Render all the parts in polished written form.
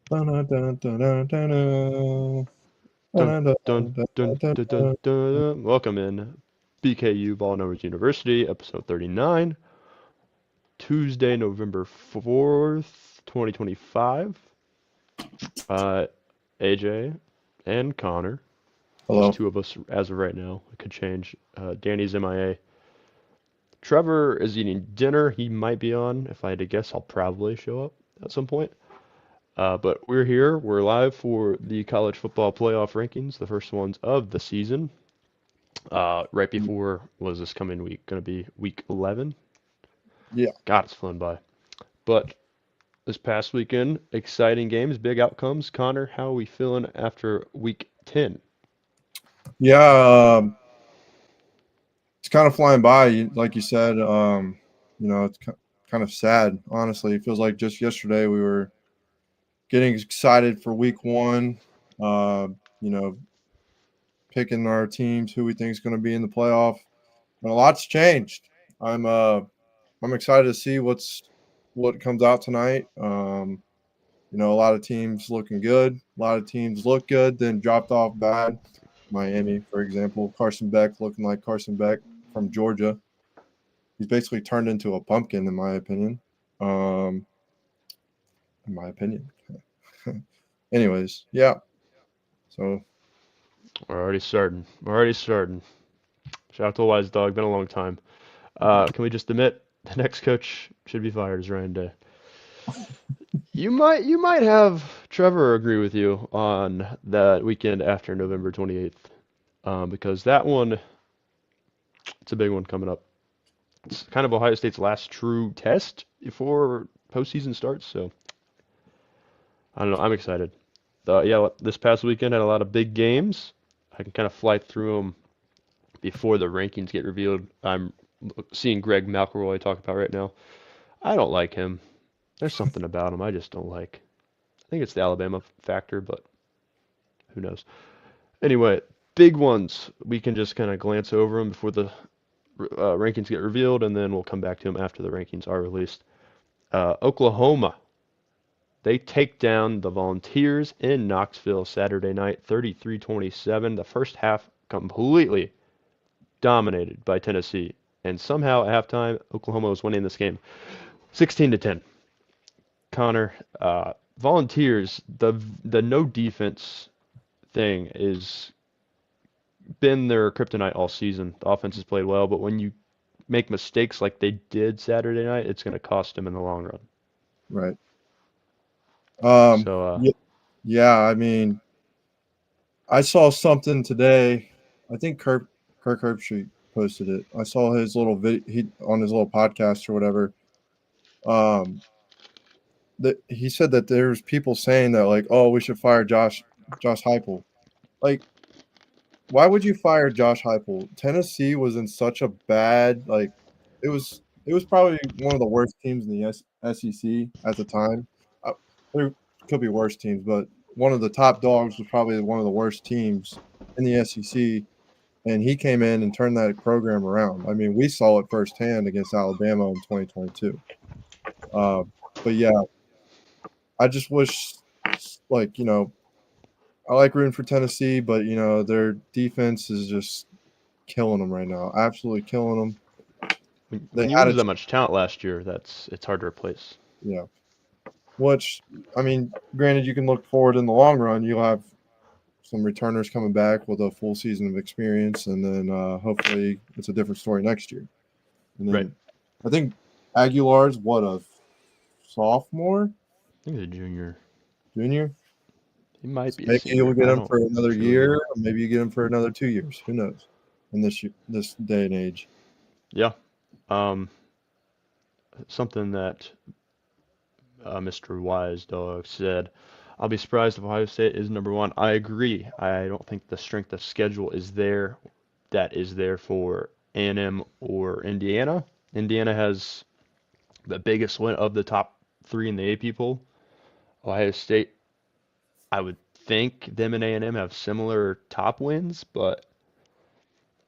Dun, dun, dun, dun, dun, dun. Welcome in BKU Ball Numbers University, episode 39, Tuesday, November 4th, 2025. Uh, AJ and Connor, just Hello. two of us as of right now. It could change. Danny's MIA. Trevor is eating dinner. He might be on. If I had to guess, I'll probably show up at some point. But we're here. We're live for the college football playoff rankings, the first ones of the season. Right before was this coming week going to be week 11? Yeah. God, it's flown by. But this past weekend, exciting games, big outcomes. Connor, how are we feeling after week 10? Yeah. It's kind of flying by, like you said. It's kind of sad, honestly. It feels like just yesterday we were getting excited for week one, uh, you know, picking our teams, who we think is going to be in the playoff. And a lot's changed. I'm excited to see what comes out tonight. A lot of teams looking good. A lot of teams look good, then dropped off bad. Miami, for example, Carson Beck looking like Carson Beck from Georgia. He's basically turned into a pumpkin, in my opinion. Um, in my opinion. Anyways, yeah. So We're already starting. We're already starting. Shout out to the Wise Dog. Been a long time. Can we just admit the next coach should be fired is Ryan Day? You might have Trevor agree with you on that weekend after November 28th, because that one it's a big one coming up. It's kind of Ohio State's last true test before postseason starts. So I don't know. I'm excited. Yeah, this past weekend had a lot of big games. I can kind of fly through them before the rankings get revealed. I'm seeing Greg McElroy talk about right now. I don't like him. There's something about him I just don't like. I think it's the Alabama factor, but who knows? Anyway, big ones. We can just kind of glance over them before the rankings get revealed, and then we'll come back to them after the rankings are released. Oklahoma. They take down the Volunteers in Knoxville Saturday night, 33-27. The first half completely dominated by Tennessee, and somehow at halftime, Oklahoma was winning this game, 16 to 10. Connor, Volunteers, the no defense thing is been their kryptonite all season. The offense has played well, but when you make mistakes like they did Saturday night, it's going to cost them in the long run. right. So, Yeah, yeah. I mean, I saw something today. I think Kirk Herbstreit posted it. I saw his little video he on his little podcast or whatever. Um, that he said that there's people saying that like, oh, we should fire Josh Heupel. Like, why would you fire Josh Heupel? Tennessee was in such a bad like, it was probably one of the worst teams in the SEC at the time. There could be worse teams, but one of the top dogs was probably one of the worst teams in the SEC. And he came in and turned that program around. I mean, we saw it firsthand against Alabama in 2022. Uh, but yeah, I just wish, like, I like rooting for Tennessee, but their defense is just killing them right now. Absolutely killing them. They when you had a lose that much talent last year, it's hard to replace. yeah. Which I mean, granted, you can look forward in the long run. You'll have some returners coming back with a full season of experience, and then hopefully it's a different story next year. And Right. then I think Aguilar's what a sophomore, I think the junior. junior. He might So be a maybe you'll senior. get I him don't for another truly year, know. or maybe you get him for another 2 years. Who knows? In this day and age. Yeah. Um, Something that Mr. Wise Dog said. I'll be surprised if Ohio State is number one. I agree. I don't think the strength of schedule is there. That is there for A&M or Indiana. Indiana has the biggest win of the top three in the AP poll. Ohio State, I would think them and A&M have similar top wins, but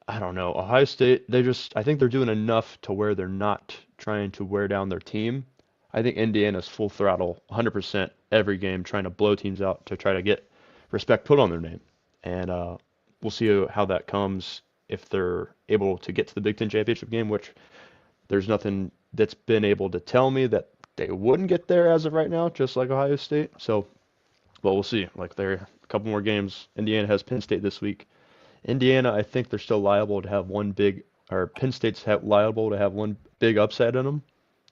I don't know. Ohio State, I think they're doing enough to where they're not trying to wear down their team. I think Indiana's full throttle, 100% every game, trying to blow teams out to try to get respect put on their name. And we'll see how that comes if they're able to get to the Big Ten championship game, which there's nothing that's been able to tell me that they wouldn't get there as of right now, just like Ohio State. So, but we'll see. Like there are a couple more games. Indiana has Penn State this week. Indiana, I think they're still liable to have one big, or Penn State's liable to have one big upset in them,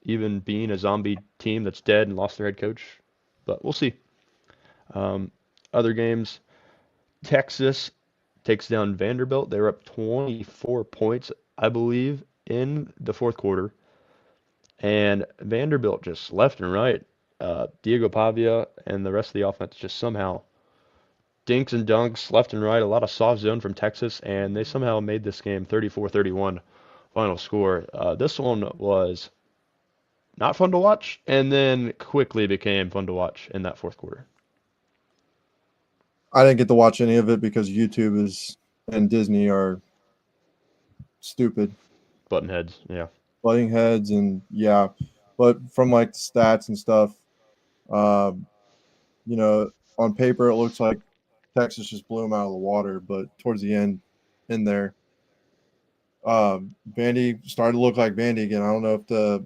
even being a zombie team that's dead and lost their head coach. But we'll see. Um, Other games, Texas takes down Vanderbilt. They were up 24 points, I believe, in the fourth quarter. And Vanderbilt just left and right. Diego Pavia and the rest of the offense just somehow dinks and dunks left and right. A lot of soft zone from Texas, and they somehow made this game 34-31 final score. This one was not fun to watch, and then quickly became fun to watch in that fourth quarter. I didn't get to watch any of it because YouTube and Disney are stupid, Button heads, yeah. butting heads, and yeah. But from like the stats and stuff, you know, on paper it looks like Texas just blew them out of the water. But towards the end, in there, Vandy started to look like Vandy again. I don't know if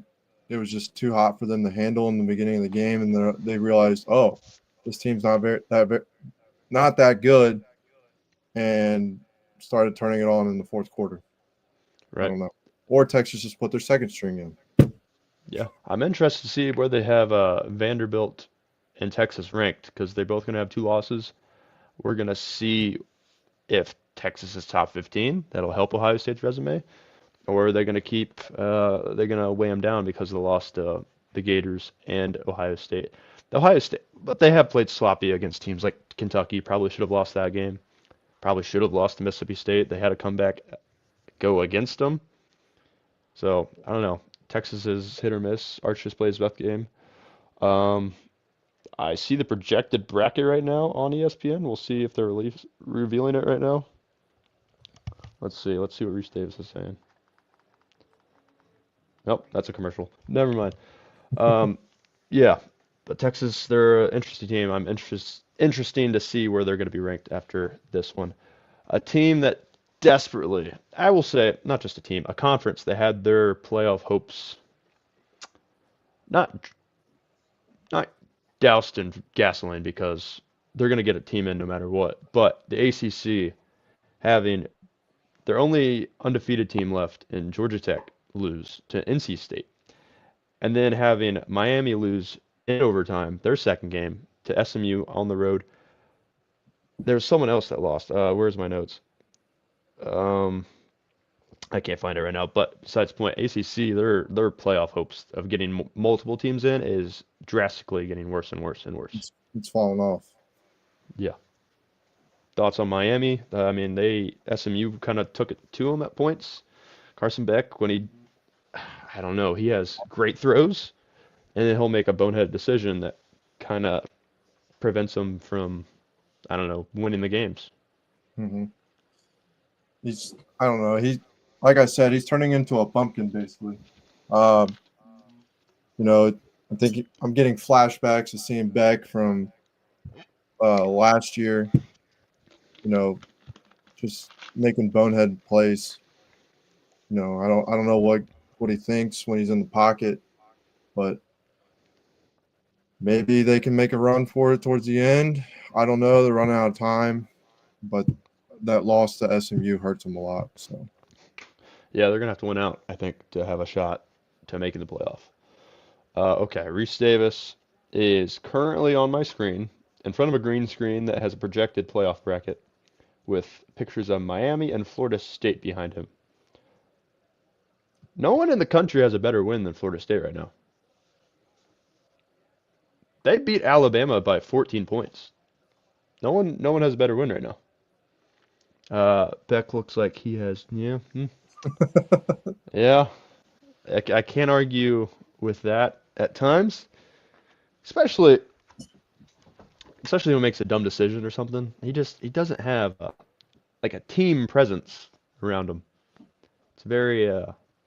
it was just too hot for them to handle in the beginning of the game, and they realized, oh, this team's not that good, and started turning it on in the fourth quarter. Right. I don't know. Or Texas just put their second string in. Yeah. I'm interested to see where they have Vanderbilt and Texas ranked because they're both going to have two losses. We're going to see if Texas is top 15. That'll help Ohio State's resume. Or are they going to they're going to weigh them down because of the loss to the Gators and Ohio State. But they have played sloppy against teams like Kentucky. Probably should have lost that game. Probably should have lost to Mississippi State. They had a comeback go against them. So, I don't know. Texas is hit or miss. Arch just plays best game. Um, I see the projected bracket right now on ESPN. We'll see if they're revealing it right now. Let's see. Let's see what Reese Davis is saying. Nope, that's a commercial. Never mind. Yeah, but Texas, they're an interesting team. Interesting to see where they're going to be ranked after this one. A team that desperately, I will say, not just a team, a conference that had their playoff hopes not not doused in gasoline because they're going to get a team in no matter what. But the ACC having their only undefeated team left in Georgia Tech lose to NC State, and then having Miami lose in overtime their second game to SMU on the road. There's someone else that lost. Where's my notes? Um, I can't find it right now. But besides the point, ACC, their playoff hopes of getting multiple teams in is drastically getting worse and worse and worse. It's falling off. Yeah. Thoughts on Miami? I mean, SMU kind of took it to them at points. Carson Beck, I don't know, he has great throws, and then he'll make a bonehead decision that kind of prevents him from, I don't know, winning the games. Mm-hmm. I don't know. Like I said, he's turning into a pumpkin basically. You know, I think I'm getting flashbacks of seeing Beck from last year. You know, just making bonehead plays. You know, I don't know what he thinks when he's in the pocket, but maybe they can make a run for it towards the end. I don't know. They're running out of time, but that loss to SMU hurts them a lot. So, yeah, they're gonna have to win out, I think, to have a shot to making the playoff. Okay, Reese Davis is currently on my screen in front of a green screen that has a projected playoff bracket with pictures of Miami and Florida State behind him. No one in the country has a better win than Florida State right now. They beat Alabama by 14 points. No one has a better win right now. Beck looks like he has, yeah. Yeah. I can't argue with that at times, especially when he makes a dumb decision or something. He doesn't have like a team presence around him. It's very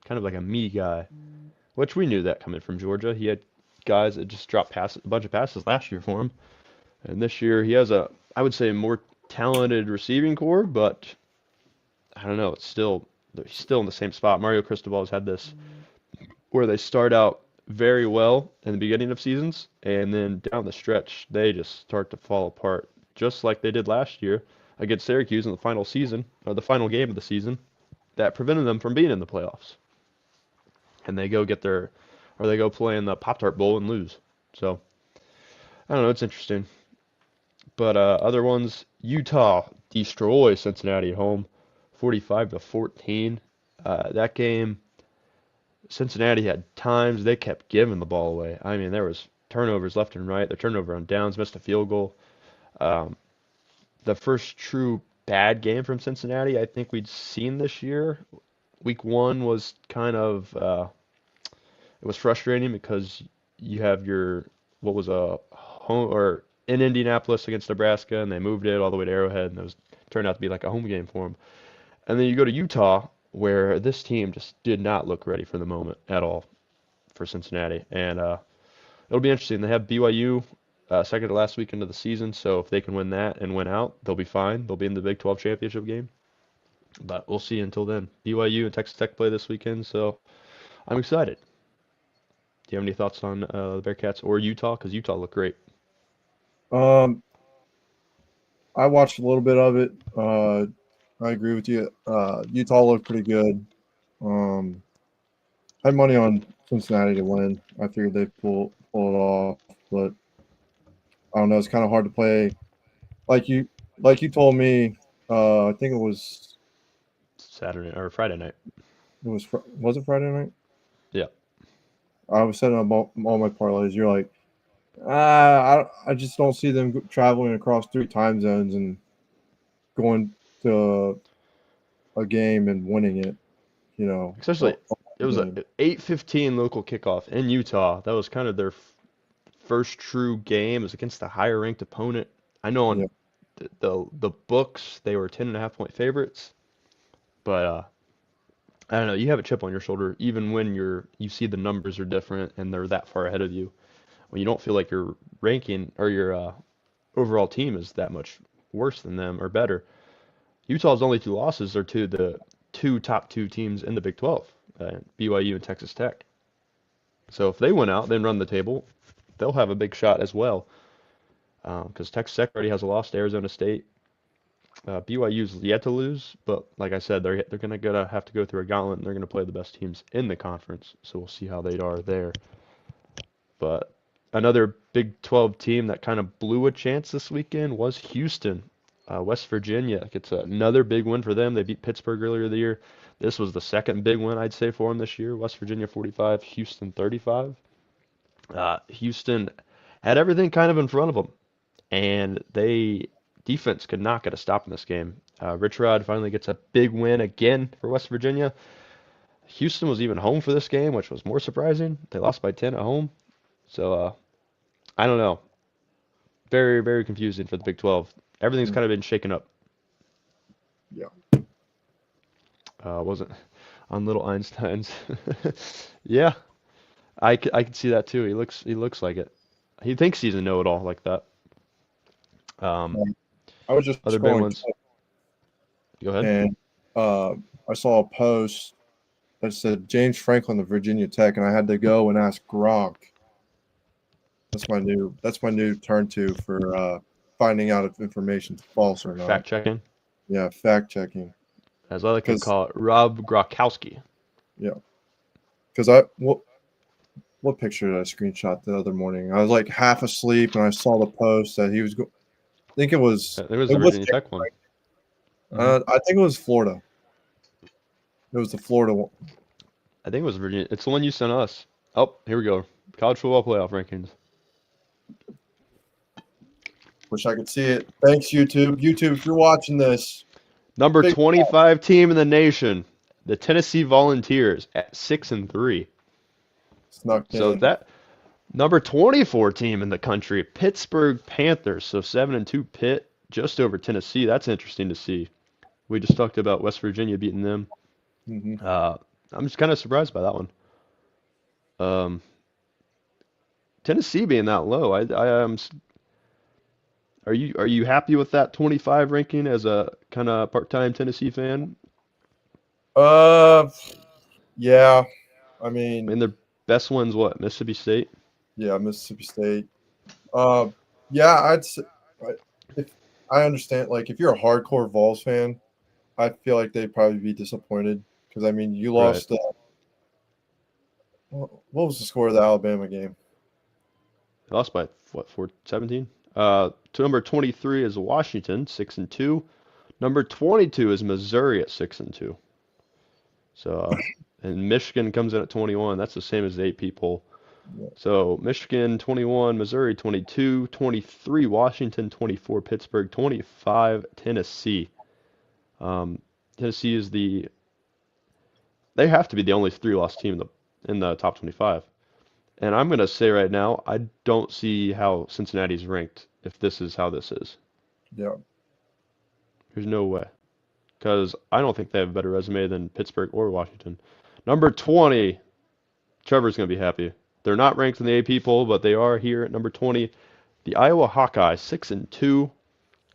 kind of like a me guy, which we knew that coming from Georgia. He had guys that just dropped passes, a bunch of passes last year for him. And this year he has I would say, more talented receiving core, but I don't know. He's still in the same spot. Mario Cristobal has had this where they start out very well in the beginning of seasons, and then down the stretch they just start to fall apart, just like they did last year against Syracuse in the final season, or the final game of the season, that prevented them from being in the playoffs. And they go play in the Pop Tart Bowl and lose. So I don't know. It's interesting. But other ones, Utah destroys Cincinnati at home, 45-14. That game, Cincinnati had times they kept giving the ball away. I mean, there was turnovers left and right. The turnover on downs, missed a field goal. Um, the first true bad game from Cincinnati I think we'd seen this year. Week one was kind of it was frustrating because you have your what was a home or in Indianapolis against Nebraska, and they moved it all the way to Arrowhead, and it was turned out to be like a home game for them. And then you go to Utah, where this team just did not look ready for the moment at all for Cincinnati, and it'll be interesting. They have BYU second to last weekend of the season, so if they can win that and win out, they'll be fine. They'll be in the Big 12 championship game, but we'll see until then. BYU and Texas Tech play this weekend, so I'm excited. Do you have any thoughts on the Bearcats or Utah? Because Utah looked great. Um, I watched a little bit of it. I agree with you. Utah looked pretty good. I had money on Cincinnati to win. I figured they'd pull it off, but I don't know. It's kind of hard to play. Like you told me. I think it was Saturday or Friday night. Was it Friday night? Yeah. I was setting up all my parlays. You're like, I just don't see them traveling across 3 time zones and going to a game and winning it. You know, Especially, it was a game. 8:15 local kickoff in Utah. That was kind of their first true game. It was against a higher ranked opponent. I know Yeah, on the books they were 10.5 point favorites, but I don't know. You have a chip on your shoulder even when you see the numbers are different and they're that far ahead of you. When you don't feel like your ranking or your overall team is that much worse than them or better. Utah's only 2 losses are to the top two teams in the Big 12, BYU and Texas Tech. So if they win out, then run the table, they'll have a big shot as well. Because Texas Tech already has a loss to Arizona State. BYU's yet to lose, but like I said, they're gonna have to go through a gauntlet, and they're gonna play the best teams in the conference. So we'll see how they are there. But another Big 12 team that kind of blew a chance this weekend was Houston. West Virginia gets another big win for them. They beat Pittsburgh earlier the year. This was the second big win I'd say for them this year. West Virginia 45, Houston 35. Houston had everything kind of in front of them, and they defense could not get a stop in this game. Rich Rod finally gets a big win again for West Virginia. Houston was even home for this game, which was more surprising. They lost by 10 at home. So I don't know. Very, very confusing for the Big 12. Everything's kind of been shaken up. yeah. Wasn't on little Einstein's. Yeah, I could see that too. He looks like it. He thinks he's a know-it-all like that. Um, I was just Other big scrolling ones. Go ahead. and I saw a post that said James Franklin of Virginia Tech, and I had to go and ask Gronk. That's my new turn to for finding out if information's false or not. Fact checking, Yeah, fact checking. as I like to 'Cause- call it, Rob Gronkowski. Yeah, because what picture did I screenshot the other morning? I was like half asleep and I saw the post that he was. I think it was. There was it the was Virginia Tech one. I think it was Florida. It was the Florida one. I think it was Virginia. It's the one you sent us. Oh, here we go. College football playoff rankings. Wish I could see it. Thanks, YouTube. YouTube, if you're watching this, Number Big 25 team in the nation, the Tennessee Volunteers at 6-3. snuck in. So that number 24 team in the country, Pittsburgh Panthers. So 7-2 Pitt, just over Tennessee. That's interesting to see. We just talked about West Virginia beating them. Mhm. I'm just kind of surprised by that one. Um, Tennessee being that low, I am. Are you happy with that 25 ranking as a kind of part-time Tennessee fan? Uh, yeah. I I mean, mean, their best one's what? Mississippi State? yeah, Mississippi State. Uh, yeah, if I understand, like, if you're a hardcore Vols fan, I feel like they'd probably be disappointed because I mean, you Right. lost. What was the score of the Alabama game? They lost by what, 17? To number 23 is Washington, 6-2. Number 22 is Missouri at 6-2. So, and Michigan comes in at 21. That's the same as the AP poll. Yeah. So Michigan 21, Missouri 22, 23 Washington, 24 Pittsburgh, 25 Tennessee. Um, Tennessee is they have to be the only three-loss team in the top 25. And I'm gonna say right now, I don't see how Cincinnati's ranked if this is how this is. Yeah. There's no way. Because I don't think they have a better resume than Pittsburgh or Washington. Number 20, Trevor's gonna be happy. They're not ranked in the AP poll, but they are here at number 20. The Iowa Hawkeyes, 6-2.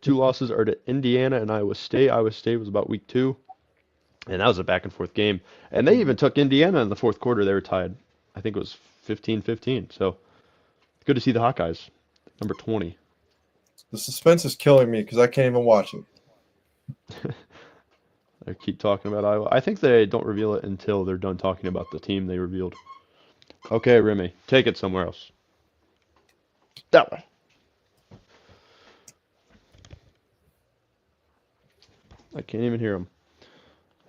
Two losses are to Indiana and Iowa State. Iowa State was about week 2, and that was a back and forth game. And they even took Indiana in the fourth quarter. They were tied. I think it was 15-15. So good to see the Hawkeyes, number 20. The suspense is killing me because I can't even watch it. I keep talking about Iowa. I think they don't reveal it until they're done talking about the team they revealed. Okay, Remy, take it somewhere else. That way. I can't even hear them.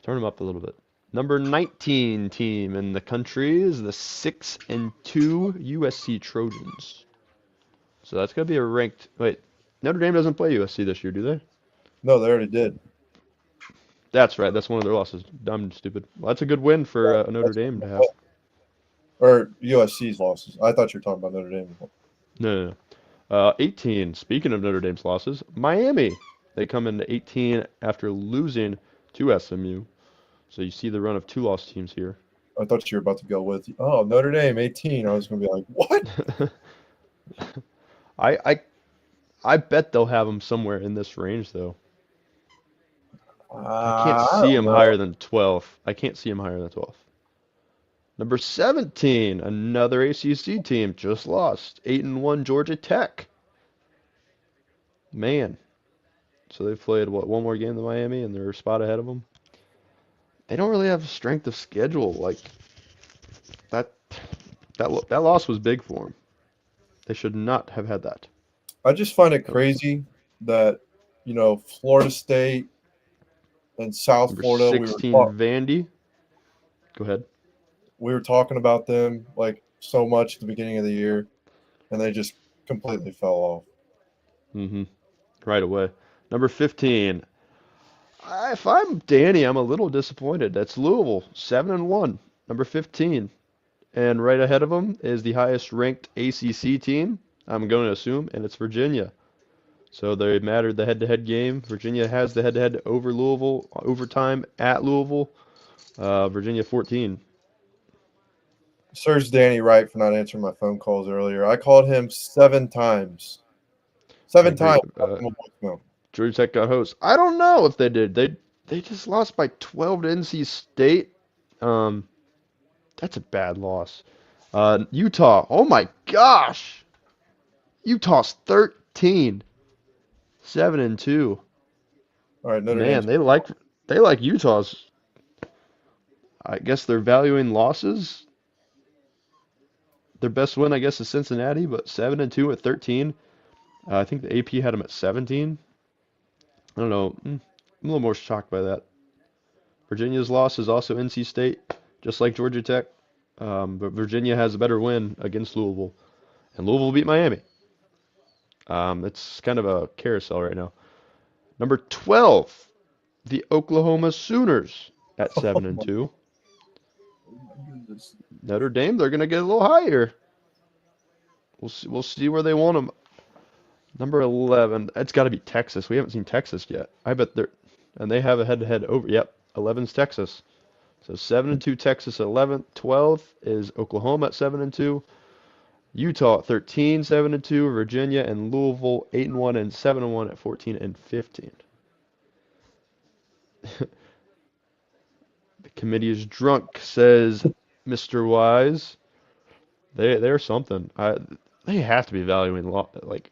Turn them up a little bit. Number 19 team in the country is the 6-2 USC Trojans. So that's gonna be a ranked. Wait, Notre Dame doesn't play USC this year, do they? No, they already did. That's right. That's one of their losses. Dumb, stupid. Well, that's a good win for Notre Dame to have. Or USC's losses. I thought you were talking about Notre Dame. No, no, no. 18. Speaking of Notre Dame's losses, Miami. They come into 18 after losing to SMU. So you see the run of two lost teams here. I thought you were about to go with, oh, Notre Dame 18. I was going to be like, what? I, I I bet they'll have them somewhere in this range though. I can't I see don't them know. higher than 12. I can't see them higher than 12. Number 17, another ACC team just lost. 8-1 Georgia Tech. Man. So they've played what, one more game than Miami and they're a spot ahead of them. They don't really have strength of schedule like that. That loss was big for them. They should not have had that. I just find it crazy that, Florida State and South Number Florida, 16, Vandy. Go ahead. we were talking about them like so much at the beginning of the year, and they just completely fell off. Mm-hmm. Right away. Number 15. If I'm Danny, I'm a little disappointed. That's Louisville, 7-1, number 15. And right ahead of them is the highest ranked ACC team, I'm going to assume, and it's Virginia. So they mattered the head-to-head game. Virginia has the head-to-head over Louisville, overtime at Louisville. Virginia 14. Serves Danny right for not answering my phone calls earlier. I called him 7 times. I 7 agree. times. Left him a voicemail. Georgia Tech got host. I don't know if they did. They just lost by 12 to NC State. That's a bad loss. Utah. Oh my gosh. Utah's 13. 7-2. All right, Notre Man, Dame's. they like Utah's. I guess they're valuing losses. Their best win, I guess, is Cincinnati, but 7-2 at 13. I think the AP had them at 17. I don't know. I'm a little more shocked by that. Virginia's loss is also NC State, just like Georgia Tech. But Virginia has a better win against Louisville, and Louisville beat Miami. It's kind of a carousel right now. Number 12, the Oklahoma Sooners at 7-2. Notre Dame, they're gonna get a little higher. We'll see where they want them. Number 11, it's got to be Texas. We haven't seen Texas yet. I bet and they have a head-to-head over. Yep, 11's Texas. So 7-2 Texas at 11. 12 is Oklahoma at 7-2. Utah at 13, 7-2. Virginia and Louisville 8-1 and 7-1 at 14 and 15. The committee is drunk, says Mr. Wise. They're something. They have to be valuing like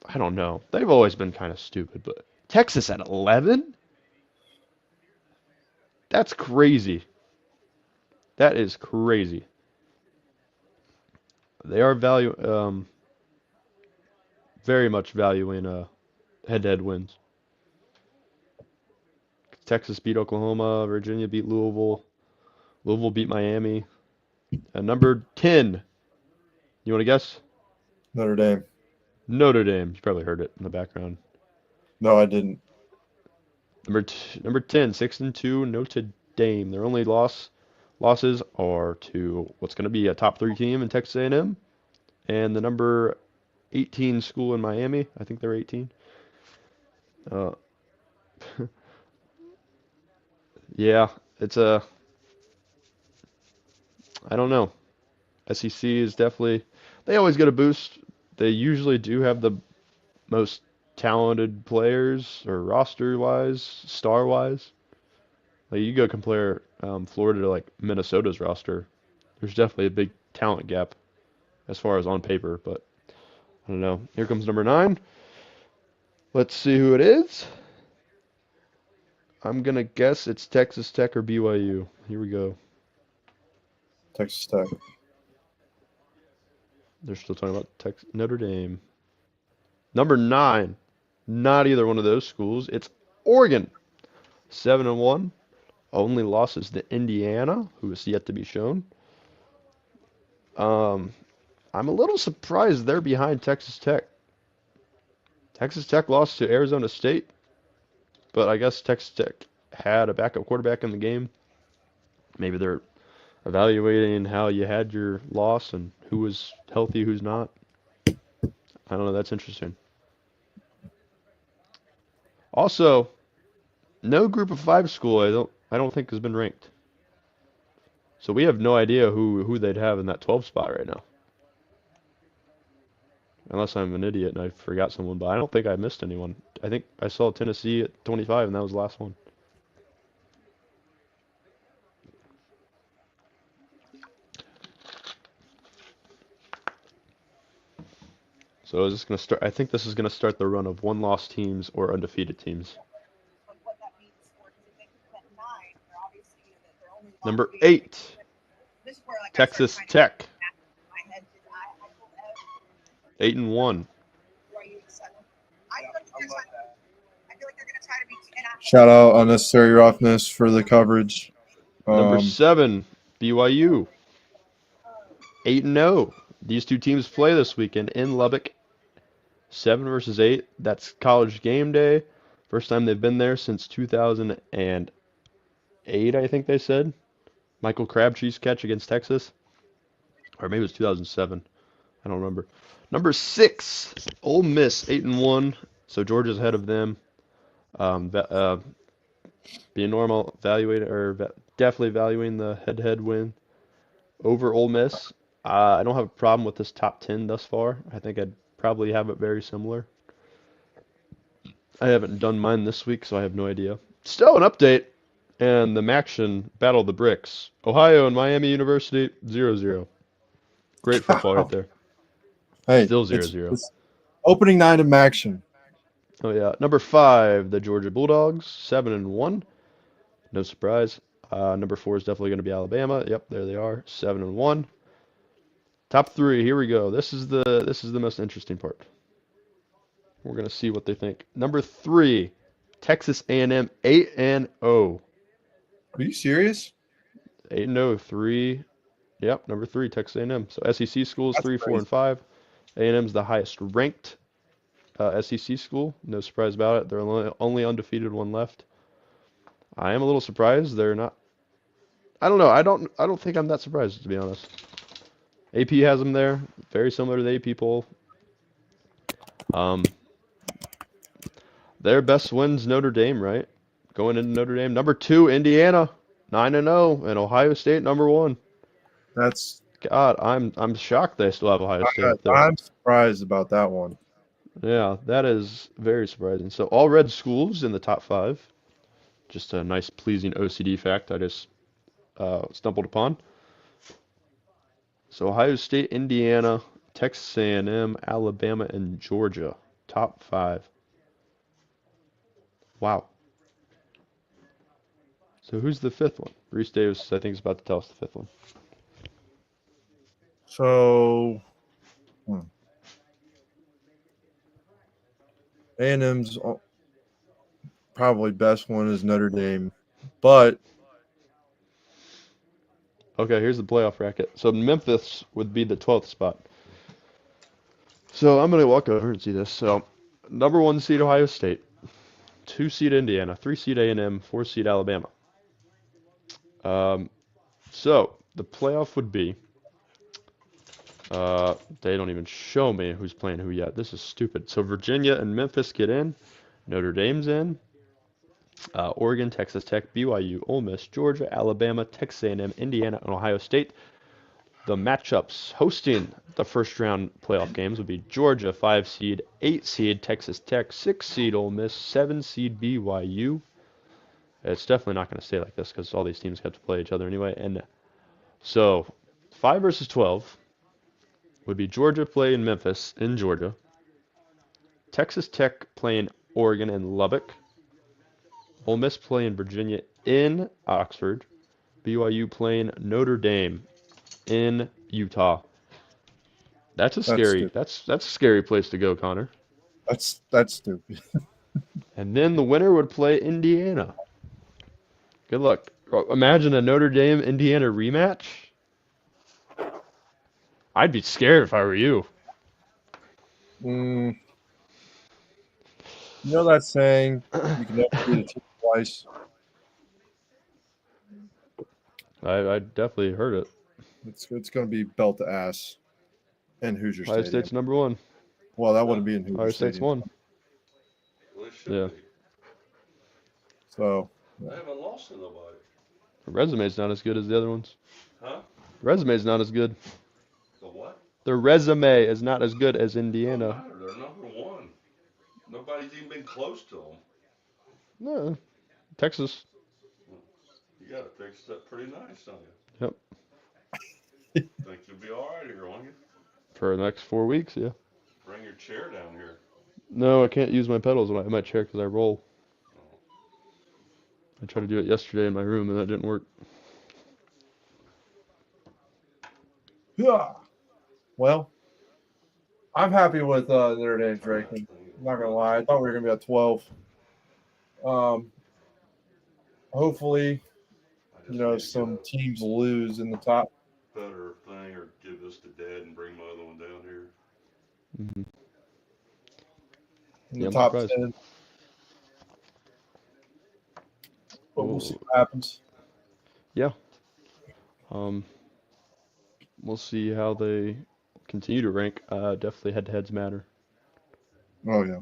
I don't know. They've always been kind of stupid, but Texas at 11? That's crazy. That is crazy. They are very much valuing head-to-head wins. Texas beat Oklahoma, Virginia beat Louisville, Louisville beat Miami. And number 10, you want to guess? Notre Dame. Notre Dame. You probably heard it in the background. No, I didn't. Number 10, 6-2, Notre Dame. Their only losses are to what's going to be a top 3 team in Texas A&M and the number 18 school in Miami. I think they're 18. Uh, yeah, it's I don't know. SEC is definitely, they always get a boost. They usually do have the most talented players or roster-wise, star-wise. Like you go compare Florida to like Minnesota's roster. There's definitely a big talent gap as far as on paper, but I don't know. Here comes number 9. Let's see who it is. I'm gonna guess it's Texas Tech or BYU. Here we go. Texas Tech. They're still talking about Notre Dame. Number 9. Not either one of those schools. It's Oregon. 7-1. Only losses to Indiana, who is yet to be shown. I'm a little surprised they're behind Texas Tech. Texas Tech lost to Arizona State, but I guess Texas Tech had a backup quarterback in the game. Maybe they're evaluating how you had your loss and who was healthy, who's not. I don't know. That's interesting. Also, no Group of 5 school I don't think has been ranked. So we have no idea who they'd have in that 12 spot right now. Unless I'm an idiot and I forgot someone, but I don't think I missed anyone. I think I saw Tennessee at 25 and that was the last one. So is this going to start? I think this is going to start the run of one-loss teams or undefeated teams. Number 8, Texas Tech. 8-1. Shout out Unnecessary Roughness for the coverage. Number 7, BYU. 8-0. These two teams play this weekend in Lubbock. 7 versus 8. That's College game day. First time they've been there since 2008, I think they said. Michael Crabtree's catch against Texas. Or maybe it was 2007. I don't remember. Number 6, Ole Miss, 8-1. So Georgia's ahead of them. Being normal, definitely valuing the head-to-head win over Ole Miss. I don't have a problem with this top 10 thus far. I think I'd probably have it very similar. I haven't done mine this week, so I have no idea. Still an update, and the Maction Battle of the Bricks. Ohio and Miami University, 0-0. Great football right there. Hey, Still 0-0. it's opening night of action. Oh yeah, number 5, the Georgia Bulldogs, 7-1. No surprise. Number 4 is definitely going to be Alabama. Yep, there they are, 7-1. Top 3, here we go. This is the most interesting part. We're going to see what they think. Number 3, Texas A&M, 8-0. Are you serious? 8-0, 3. Yep, number 3, Texas A&M. So SEC schools, That's 3, 4, crazy. and 5. A&M's the highest ranked SEC school. No surprise about it. They're only undefeated one left. I am a little surprised they're not. I don't know. I don't think I'm that surprised, to be honest. AP has them there, very similar to the AP poll. Their best wins Notre Dame, right? Going into Notre Dame. Number 2, Indiana, 9-0, and Ohio State, number 1. That's God, I'm shocked they still have Ohio State up there. I'm surprised about that one. Yeah, that is very surprising. So all red schools in the top five. Just a nice, pleasing OCD fact I just stumbled upon. So Ohio State, Indiana, Texas A&M, Alabama, and Georgia, top five. Wow. So who's the fifth one? Reese Davis, I think, is about to tell us the fifth one. So, A&M's probably best one is Notre Dame, but Okay, here's the playoff bracket. So Memphis would be the 12th spot. So I'm going to walk over and see this. So number 1 seed Ohio State, 2 seed Indiana, 3 seed A&M, 4 seed Alabama. So the playoff would be, they don't even show me who's playing who yet. This is stupid. So Virginia and Memphis get in. Notre Dame's in. Oregon, Texas Tech, BYU, Ole Miss, Georgia, Alabama, Texas A&M, Indiana, and Ohio State. The matchups hosting the first round playoff games would be Georgia, 5 seed, 8 seed Texas Tech, 6 seed Ole Miss, 7 seed BYU. It's definitely not going to stay like this because all these teams have to play each other anyway. And so 5 versus 12 would be Georgia playing Memphis in Georgia, Texas Tech playing Oregon and Lubbock, Ole Miss playing Virginia in Oxford, BYU playing Notre Dame in Utah. That's a scary. stupid. That's a scary place to go, Connor. That's stupid. And then the winner would play Indiana. Good luck. Imagine a Notre Dame Indiana rematch. I'd be scared if I were you. You know that saying, you can never beat a team twice. I definitely heard it. It's going to be belt to ass in Hoosier Ohio Stadium. State's number 1. Well, that wouldn't be in Hoosier Ohio State's Stadium. 1. Yeah. So I haven't lost to nobody. The resume's not as good as the other ones. Huh? The resume's not as good. The what? Their resume is not as good as Don't Indiana. matter. They're number 1. Nobody's even been close to them. No, Texas. You got it fixed up pretty nice, don't you? Yep. Think you'll be all right here, won't you? For the next 4 weeks, yeah. Bring your chair down here. No, I can't use my pedals in my chair because I roll. I tried to do it yesterday in my room and that didn't work. yeah. Well, I'm happy with Notre Dame's ranking. I'm not gonna lie. I thought we were gonna be at 12. Hopefully, I just you know, need to some get teams lose in the top a better thing or give this to Dad and bring my other one down here. Mm-hmm. in Yeah, the I'm top surprised. 10. But we'll see Oh, what happens. yeah. We'll see how they continue to rank. Definitely head-to-heads matter. Oh yeah.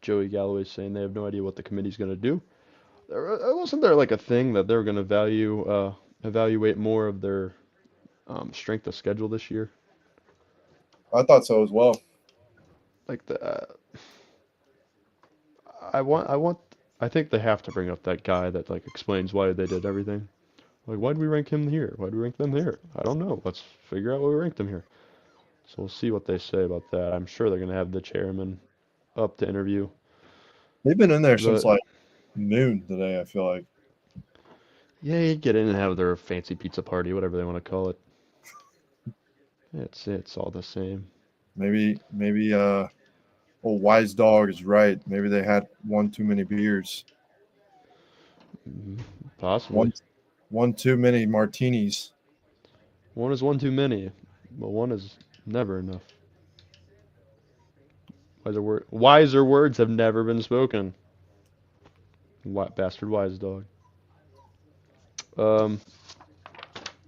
Joey Galloway's saying they have no idea what the committee's going to do. Wasn't there like a thing that they were going to evaluate more of their strength of schedule this year? I thought so as well. Like I think they have to bring up that guy that like explains why they did everything. Like, why did we rank him here? Why did we rank them here? I don't know. Let's figure out why we ranked them here. So we'll see what they say about that. I'm sure they're going to have the chairman up to interview. They've been in there since But like noon today, I feel like. yeah, you get in and have their fancy pizza party, whatever they want to call it. It's all the same. Maybe old wise dog is right. Maybe they had one too many beers. Possibly. One too many martinis. One is one too many, but one is never enough. Wiser words have never been spoken. Bastard wise dog. I don't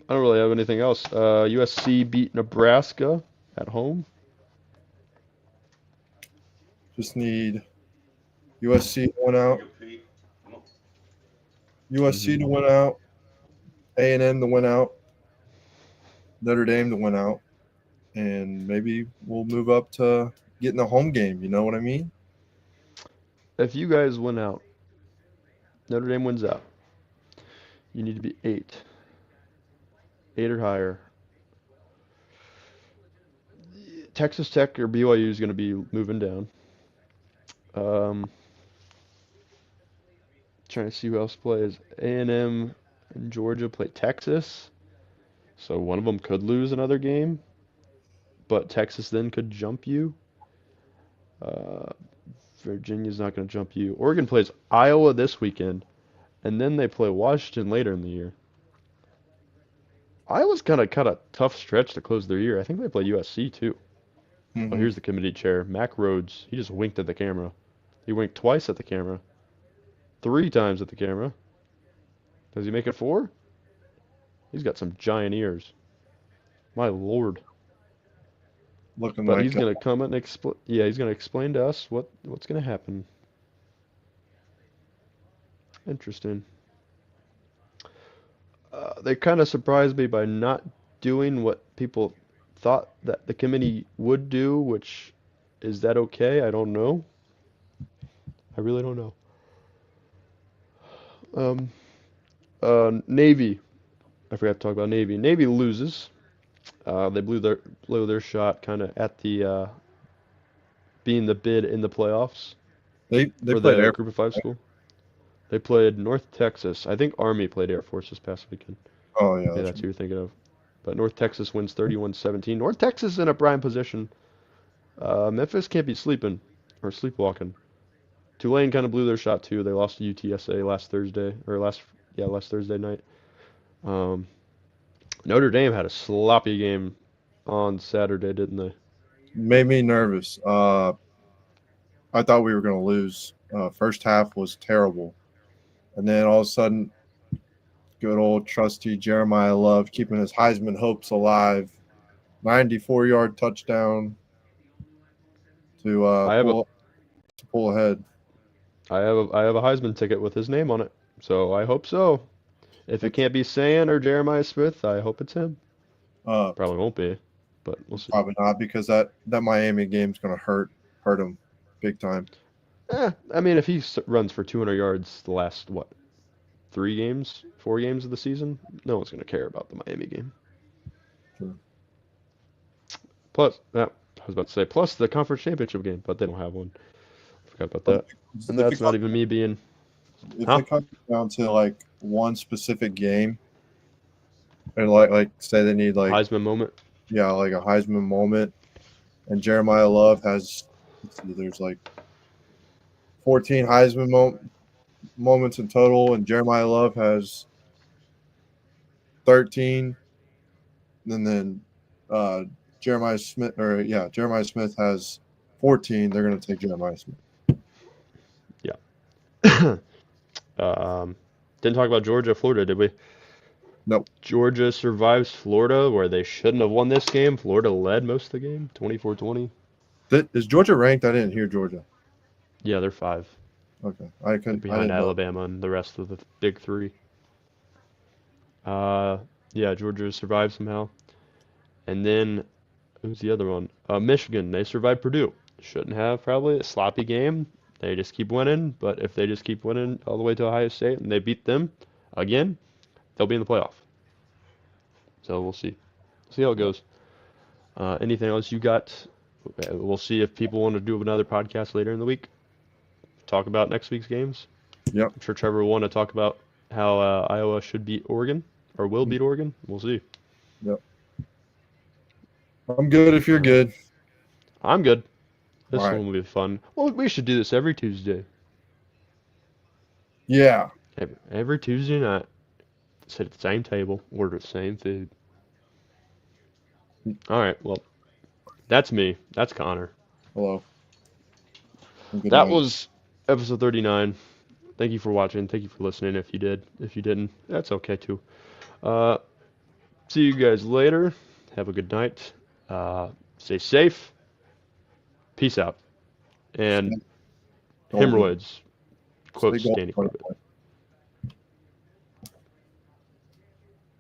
really have anything else. USC beat Nebraska at home. Just need USC to win out. Take a peek. Come on. USC to win out, A&M to win out, Notre Dame to win out, and maybe we'll move up to getting a home game. You know what I mean? If you guys win out, Notre Dame wins out, you need to be 8 or higher. Texas Tech or BYU is going to be moving down. Trying to see who else plays. A&M and Georgia play Texas, so one of them could lose another game, but Texas then could jump you. Uh, Virginia's not going to jump you. Oregon plays Iowa this weekend, and then they play Washington later in the year. Iowa's kind of cut a tough stretch to close their year. I think they play USC too. Oh, Mhm. here's the committee chair, Mac Rhodes. He just winked at the camera. He winked twice at the camera, 3 times at the camera. Does he make it 4? He's got some giant ears. My lord. Looking But like he's gonna come and explain. Yeah, he's gonna explain to us what's gonna happen. Interesting. They kind of surprised me by not doing what people thought that the committee would do, which is that okay? I don't know. I really don't know. Navy. I forgot to talk about Navy. Navy loses. They blew their shot kind of at the being the bid in the playoffs they for played the Air. Group of 5 school. They played North Texas. I think Army played Air Force this past weekend. Oh yeah, Maybe that's that's who you're thinking of. But North Texas wins 31-17. North Texas is in a prime position. Memphis can't be sleeping or sleepwalking. Tulane kind of blew their shot too. They lost to UTSA last Thursday night. Notre Dame had a sloppy game on Saturday, didn't they? made me nervous. I thought we were going to lose. First half was terrible, and then all of a sudden, good old trusty Jeremiah Love keeping his Heisman hopes alive. 94-yard touchdown to I have a pull ahead. I have a Heisman ticket with his name on it, so I hope so. If it can't be San or Jeremiah Smith, I hope it's him. Probably won't be, but we'll see. Probably not, because that Miami game's going to hurt him big time. I mean, if he runs for 200 yards the last 4 games of the season, no one's going to care about the Miami game. Sure. Plus, I was about to say, plus the conference championship game, but they don't have one. Forgot about that. And that's not even me being. If it comes down to like one specific game, and like say they need like Heisman moment. Yeah, like a Heisman moment, and Jeremiah Love has, there's like 14 Heisman moments in total, and Jeremiah Love has 13. And then Jeremiah Smith has 14. They're going to take Jeremiah Smith. Didn't talk about Georgia, Florida, did we? Nope. Georgia survives Florida, where they shouldn't have won this game. Florida led most of the game, 24-20. Is Georgia ranked? I didn't hear Georgia. Yeah, they're 5. Okay, I couldn't. Behind Alabama and the rest of the big 3. Yeah, Georgia survived somehow. And then, who's the other one? Michigan, they survived Purdue. Shouldn't have, probably. A sloppy game. They just keep winning, but if they just keep winning all the way to Ohio State and they beat them again, they'll be in the playoff. So we'll see. See how it goes. Anything else you got? We'll see if people want to do another podcast later in the week. Talk about next week's games. Yep. I'm sure Trevor will want to talk about how Iowa should beat Oregon or will beat Oregon. We'll see. Yep. I'm good if you're good. I'm good. This All right. one will be fun. Well, we should do this every Tuesday. Yeah. Every Tuesday night. Sit at the same table, order the same food. All right, well, that's me. That's Connor. Hello. Good That night. was episode 39. Thank you for watching. Thank you for listening. If you did. If you didn't, that's okay too. See you guys later. Have a good night. Stay safe. Peace out. And Golden. hemorrhoids. Quotes Stay golden. Danny Corbett.